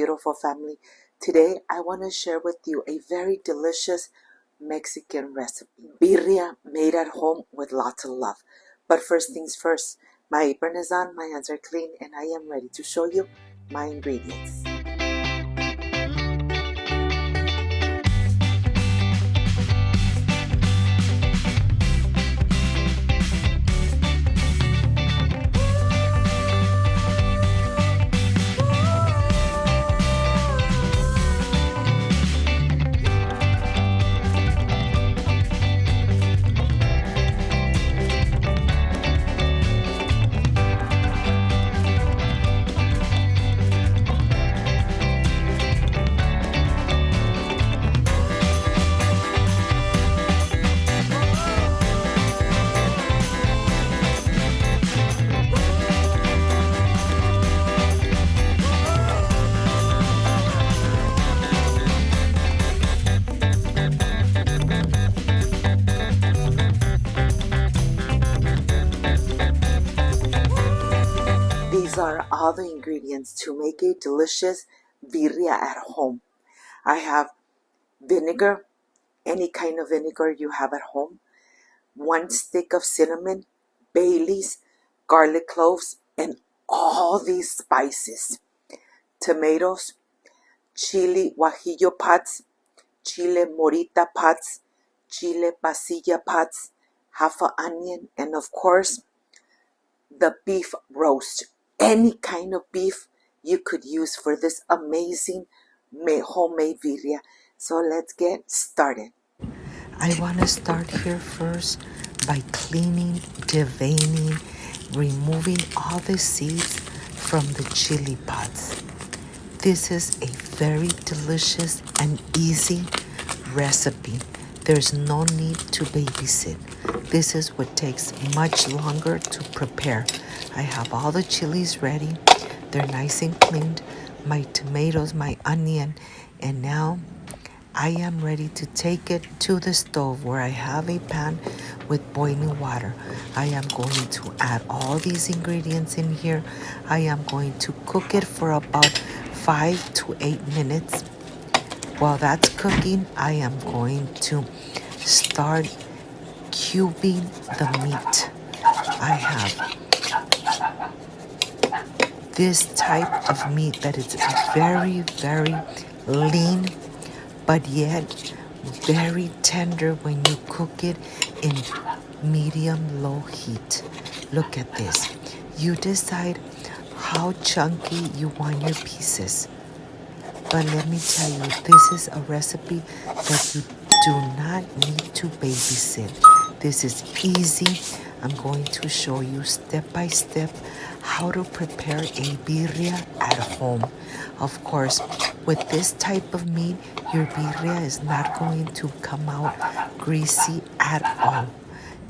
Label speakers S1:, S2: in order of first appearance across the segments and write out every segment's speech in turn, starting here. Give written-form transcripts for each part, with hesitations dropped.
S1: beautiful family. Today I want to share with you a very delicious Mexican recipe. Birria made at home with lots of love. But first things first, my apron is on, my hands are clean, and I am ready to show you my ingredients. These are all the ingredients to make a delicious birria at home. I have vinegar, any kind of vinegar you have at home, 1 stick of cinnamon, bay leaves, garlic cloves, and all these spices. Tomatoes, chile guajillo pods, chile morita pods, chile pasilla pods, half an onion, and of course, the beef roast. Any kind of beef you could use for this amazing homemade birria. So let's get started. I want to start here first by cleaning, deveining, removing all the seeds from the chili pods. This is a very delicious and easy recipe. There's no need to babysit. This is what takes much longer to prepare. I have all the chilies ready. They're nice and cleaned. My tomatoes, my onion, and now I am ready to take it to the stove where I have a pan with boiling water. I am going to add all these ingredients in here. I am going to cook it for about 5 to 8 minutes. While that's cooking, I am going to start cubing the meat. I have this type of meat that is very, very lean, but yet very tender when you cook it in medium-low heat. Look at this. You decide how chunky you want your pieces. But let me tell you, this is a recipe that you do not need to babysit. This is easy. I'm going to show you step by step how to prepare a birria at home. Of course, with this type of meat, your birria is not going to come out greasy at all.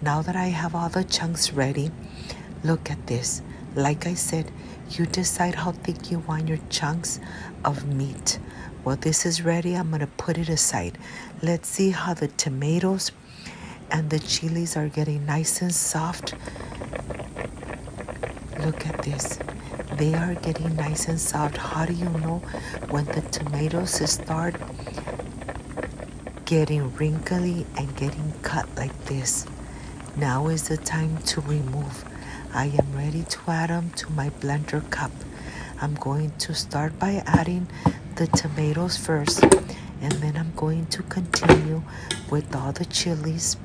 S1: Now that I have all the chunks ready, look at this. Like I said, you decide how thick you want your chunks of meat. Well, this is ready. I'm going to put it aside. Let's see how the tomatoes and the chilies are getting nice and soft. Look at this. They are getting nice and soft. How do you know when the tomatoes start getting wrinkly and getting cut like this? Now is the time to remove. I am ready to add them to my blender cup. I'm going to start by adding the tomatoes first, and then I'm going to continue with all the chilies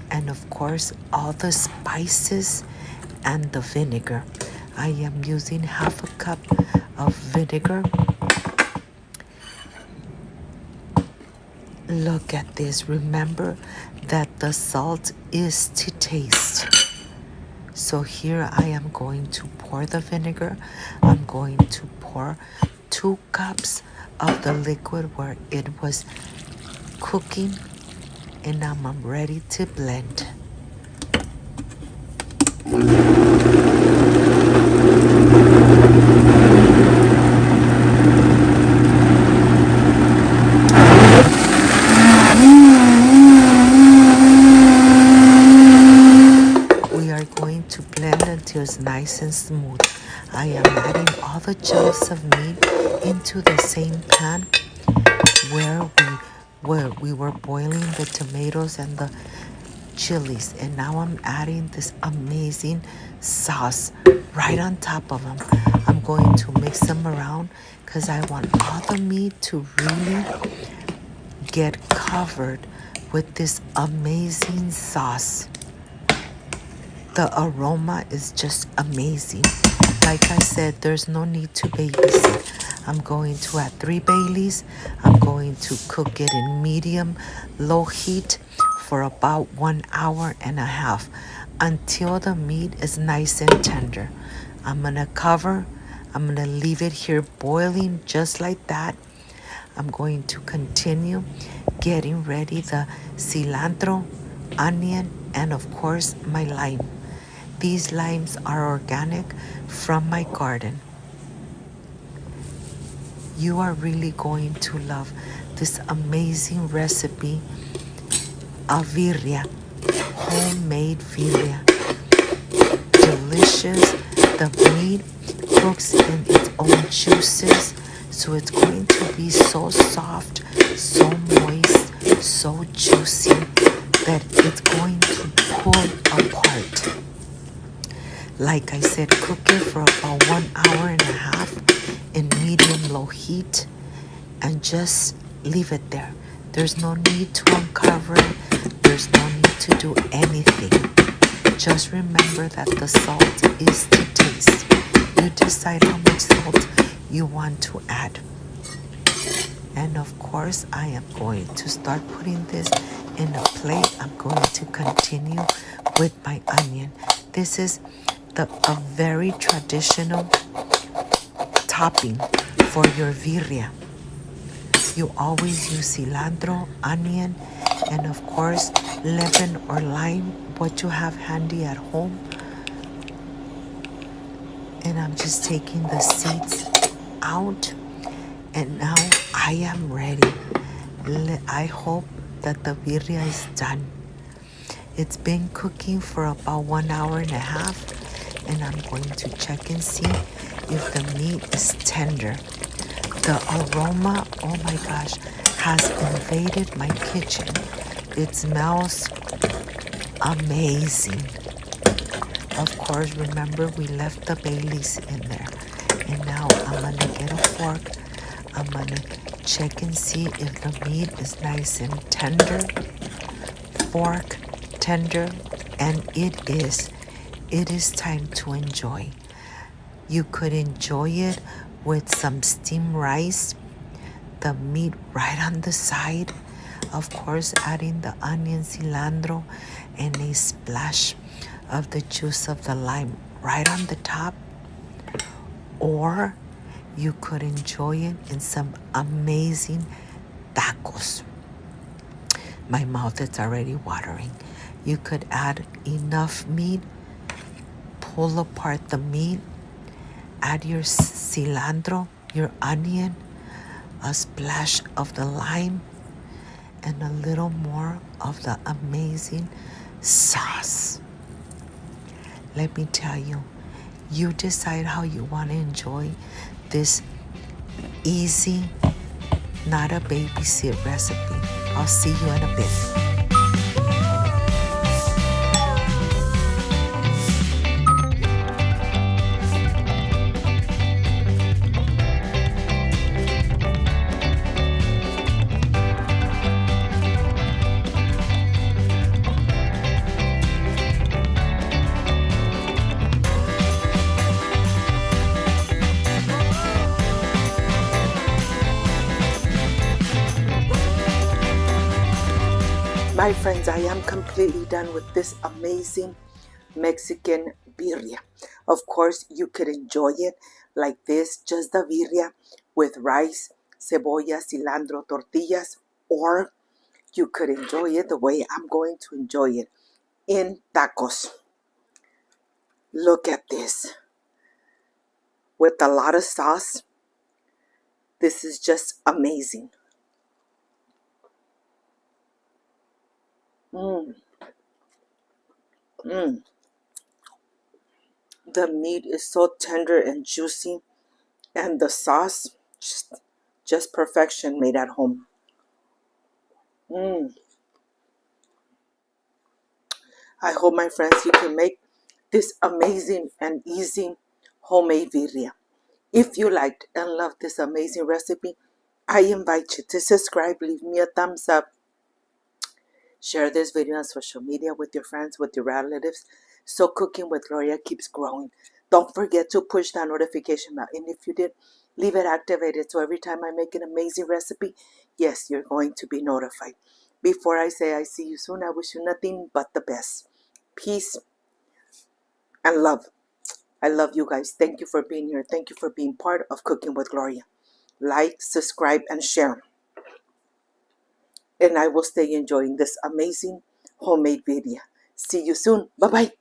S1: and of course all the spices and the vinegar. I am using half a cup of vinegar. Look at this. Remember that the salt is to taste. So here I am going to pour the vinegar. I'm going to pour 2 cups of the liquid where it was cooking, and now I'm ready to blend. We are going to blend until it's nice and smooth. I am adding all the chunks of meat into the same pan where we were boiling the tomatoes and the chilies, and now I'm adding this amazing sauce right on top of them. I'm going to mix them around because I want all the meat to really get covered with this amazing sauce. The aroma is just amazing. Like I said, there's no need to babysit. I'm going to add 3 bay leaves. I'm going to cook it in medium low heat for about 1.5 hours until the meat is nice and tender. I'm gonna cover. I'm gonna leave it here boiling just like that. I'm going to continue getting ready the cilantro, onion, and of course my lime. These limes are organic from my garden. You are really going to love this amazing recipe of birria, homemade birria. Delicious. The meat cooks in its own juices, so it's going to be so soft, so moist, so juicy that it's going to pull apart. Like I said, cook it for about 1.5 hours in medium low heat and just leave it there. There's no need to uncover it. There's no need to do anything. Just remember that the salt is to taste. You decide how much salt you want to add. And of course, I am going to start putting this in a plate. I'm going to continue with my onion. This is a very traditional topping for your birria. You always use cilantro, onion, and of course, lemon or lime, what you have handy at home. And I'm just taking the seeds out, and now I am ready. I hope that the birria is done. It's been cooking for about 1.5 hours, and I'm going to check and see if the meat is tender. The aroma, oh my gosh, has invaded my kitchen. It smells amazing. Of course, remember we left the bay leaves in there. And now I'm gonna get a fork. I'm gonna check and see if the meat is nice and tender. Fork, tender, and it is. It is time to enjoy. You could enjoy it with some steamed rice, the meat right on the side. Of course, adding the onion, cilantro, and a splash of the juice of the lime right on the top. Or you could enjoy it in some amazing tacos. My mouth is already watering. You could add enough meat, pull apart the meat, add your cilantro, your onion, a splash of the lime, and a little more of the amazing sauce. Let me tell you, you decide how you want to enjoy this easy, not a babysit recipe. I'll see you in a bit. My friends, I am completely done with this amazing Mexican birria. Of course, you could enjoy it like this, just the birria with rice, cebolla, cilantro, tortillas, or you could enjoy it the way I'm going to enjoy it, in tacos. Look at this. With a lot of sauce, this is just amazing. Mmm, mmm. The meat is so tender and juicy, and the sauce, just perfection made at home. Mm. I hope, my friends, you can make this amazing and easy homemade birria. If you liked and loved this amazing recipe, I invite you to subscribe, leave me a thumbs up, share this video on social media with your friends, with your relatives, so Cooking with Gloria keeps growing. Don't forget to push that notification bell. And if you did, leave it activated so every time I make an amazing recipe, yes, you're going to be notified. Before I say I see you soon, I wish you nothing but the best. Peace and love. I love you guys. Thank you for being here. Thank you for being part of Cooking with Gloria. Like, subscribe, and share. And I will stay enjoying this amazing homemade video. See you soon. Bye-bye.